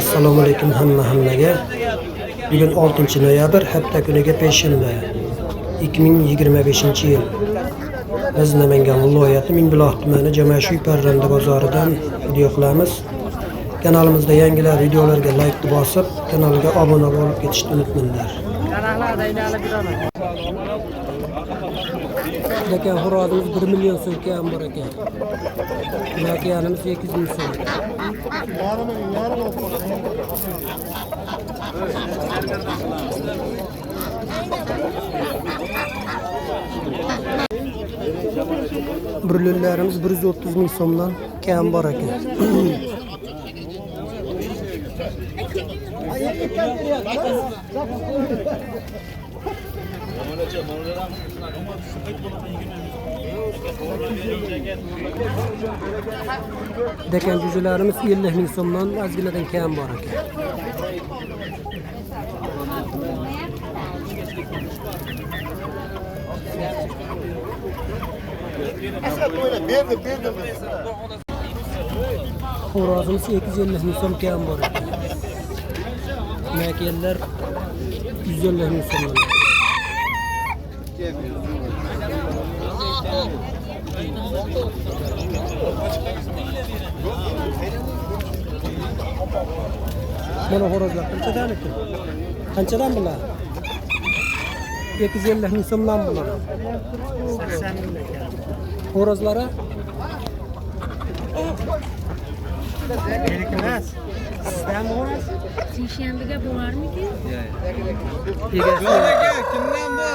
Assalomu alaykum hammaga. Bugun 6-noyabr, hafta kuniga payshanba. 2025-yil. Biz Namangan viloyati Mingbuloq tumani Jamashuy Parranda bozoridan video qilamiz. Kanalimizda yangilar videolarga like bosib, kanalga obuna bo'lib ketishni unutmanglar. Lekin xo'rozimiz 1 million so'm kam bor ekan. Makiyanimiz 800 ming so'm. Brüllerimiz 130 ming so'mdan kam bor ekan. Dekan cücelerimiz 50 ming so'mdan ozginadan kam bor ekan. Xo'rozimiz 250 ming so'm kam bor ekan. Makiyalar 150 ming so'm. Mana xo'rozlar qanchadan ekan? Qanchadan bular? 250 ming so'mdan bular. 80 ming ekan. Xo'rozlari? Emas. Sizdan bo'lar? Seshanbaga bo'larmiki? Yo'q. Kimdan bu?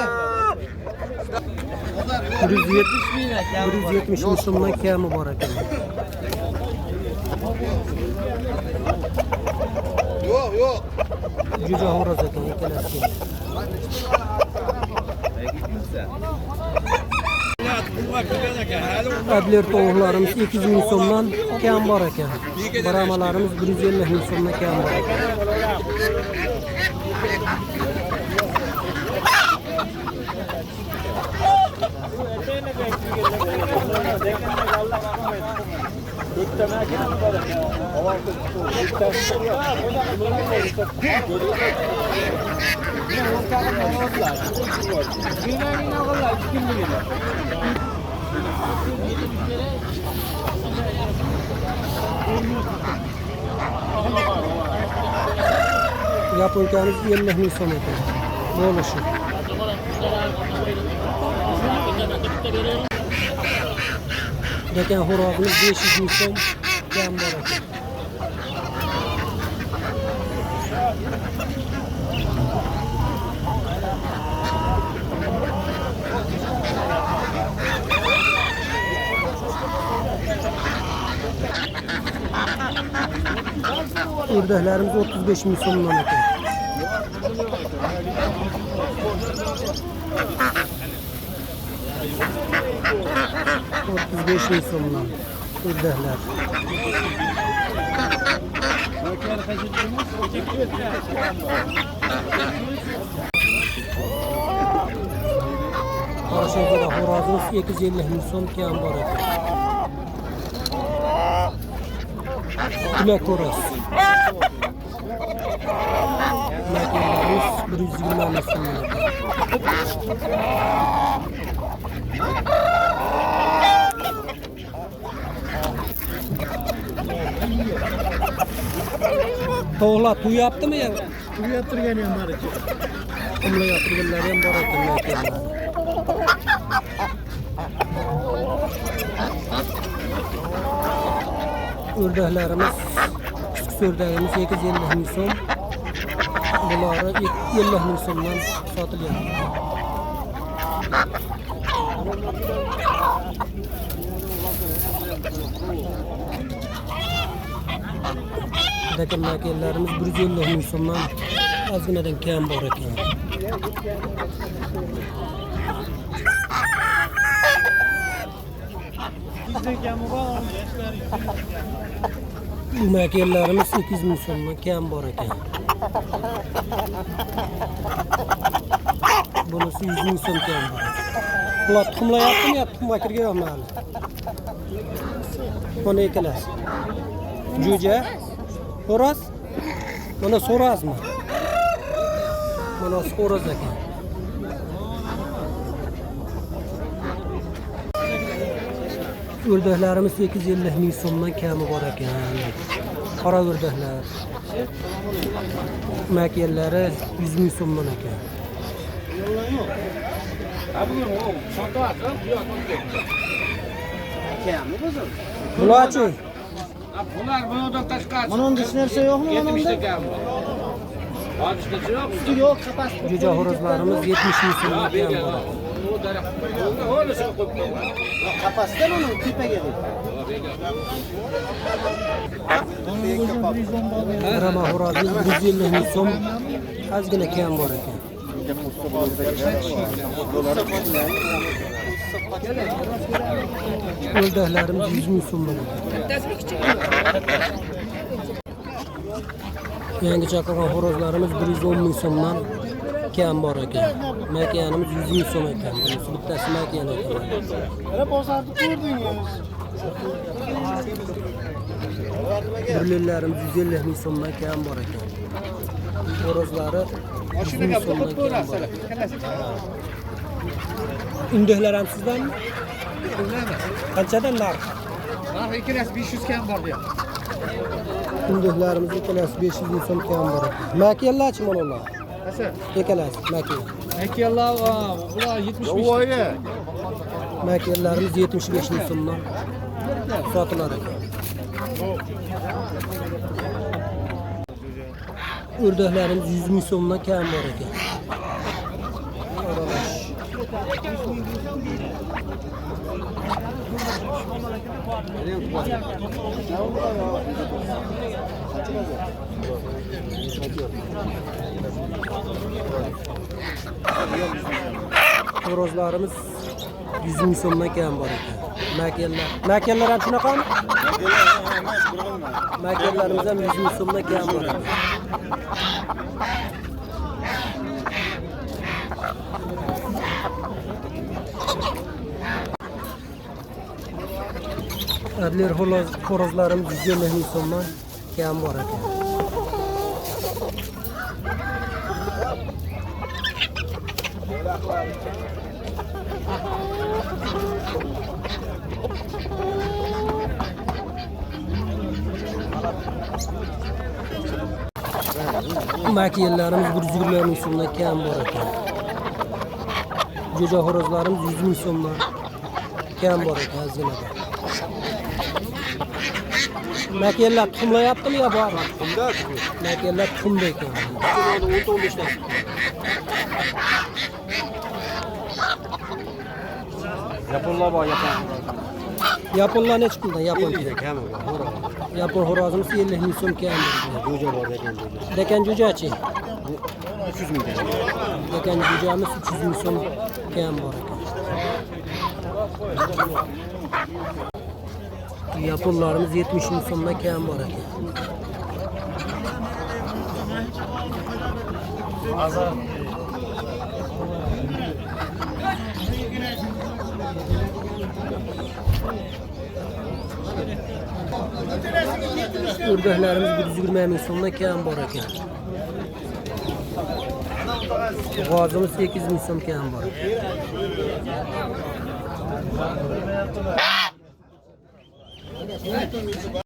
170 ming ekan. 170 ming so'mdan kami bor ekan. Yo'q. Juda xo'roz ekan ikkalasi. Adler tovuqlarımız 200 ming so'mdan kam bor ekan. Baramalarımız 150 ming so'mdan kam bor ekan. Yaponkanız 50 ming so'm ekan. Bo'lishi. Lekin xo'rozimiz 500 ming so'm kam bor ekan. Ördeklerimiz 35 ming so'mdan ekan. $35 ming so'mdan ördekler. Qarashiyada xo'rozimiz 250 ming so'm kam bor ekan. Kulak xo'roz. Makiyalarimiz 120 ming so'mdan ekan. To'g'la to'y yaptimi ya? To'y yaptirgan ham bor ekan. Umla yaptirganlar ham bor ekan makiyalar. Ördeklerimiz, küçük ördekimiz 250 ming so'm. Bunları 50 ming so'mdan satılıyor. Lekin makiyalarimiz 150 ming so'mdan ozginadan kam bor ekan. Bu makiyalarimiz 800 ming so'mdan kam bor ekan. Bunisi 100 ming so'm kam bor. Bular tuxumlayaptimi yo tuxumga kirgan hali? Mana ikkalasi. Jo'ja, xo'roz. Mana so'razmi? Mana xo'roz ekan. O'rdaklarimiz 850 ming so'mdan kami bor ekan. Qora o'rdaklar. Makellari 100 ming so'mdan ekan. Bularchi? Bular bundan tashqari. Bunun hech narsa yo'qmi? 70 takan bor. Hozirgacha yo'q. Usti yo'q, qapas. Jo'ja xo'rozlarimiz 70 ming so'mdan kami bor. Bu daraxt. O'zi qo'yib qo'ygan. Qapasdan uni tepaga qo'y. Rama xo'rozni 150 ming so'm ozgina kam bor ekan. O'rdaklarimiz 100 ming so'mdan ekan. Yangi chaqirgan xo'rozlarimiz 110 ming so'mdan kam bor ekan. Makiyanimiz 100 ming so'm ekan. Bunisi bittasi makiyan ekan. Mana bozorda ko'rdingiz. Birliklarimiz 150 ming so'mdan kam bor ekan. Xo'rozlari 100 ming so'mdan kam bor. Undaklar ham sizdanmi? Qanchadan narx? Narxi ikkalasi 500 kam bor deyapti. Undaklarimiz ikkalasi 500 ming so'm kam bor ekan. Makiyanlarchi mana ular? Qasa? Ikkalasi makiyan. Akillar bular 75. Voyga. Makiyanlarimiz 75 ming so'mdan sotilar ekan. O'rdaklarimiz 100 ming so'mdan kam bor ekan. Xo'rozlarimiz 100 ming so'mdan kam bor ekan. Makiyanlar ham shunaqami? Makiyanlarimiz ham 100 ming so'mdan kam bor ekan. Adler xo'rozlarimiz 150 ming so'mdan kam bor ekan. Makiyellarimiz 120 ming so'mdan kam bor ekan. Jo'ja xo'rozlarimiz 100 ming so'mdan kam bor ekan azginada. Makiyellar tuxumlayaptimi yo bormi? Tuxumda. Makiyellar tuxumda ekan. 10-15 ta. Yaponlar bor, yapon. Yaponlar necha puldan? Yapon Kam bor. Yapon xo'rozimiz 50 ming so'm kam bor. Jo'ja bor ekan. Dekan jo'jachi? 300 ming ekan. Dekan jo'jamiz 300 ming so'm kam bor ekan. Yaponlarimiz 70 ming so'mdan kam bor ekan. O'rdaklarimiz 120 ming so'mdan kam bor ekan. G'ozimiz 8 ming so'm kam bor.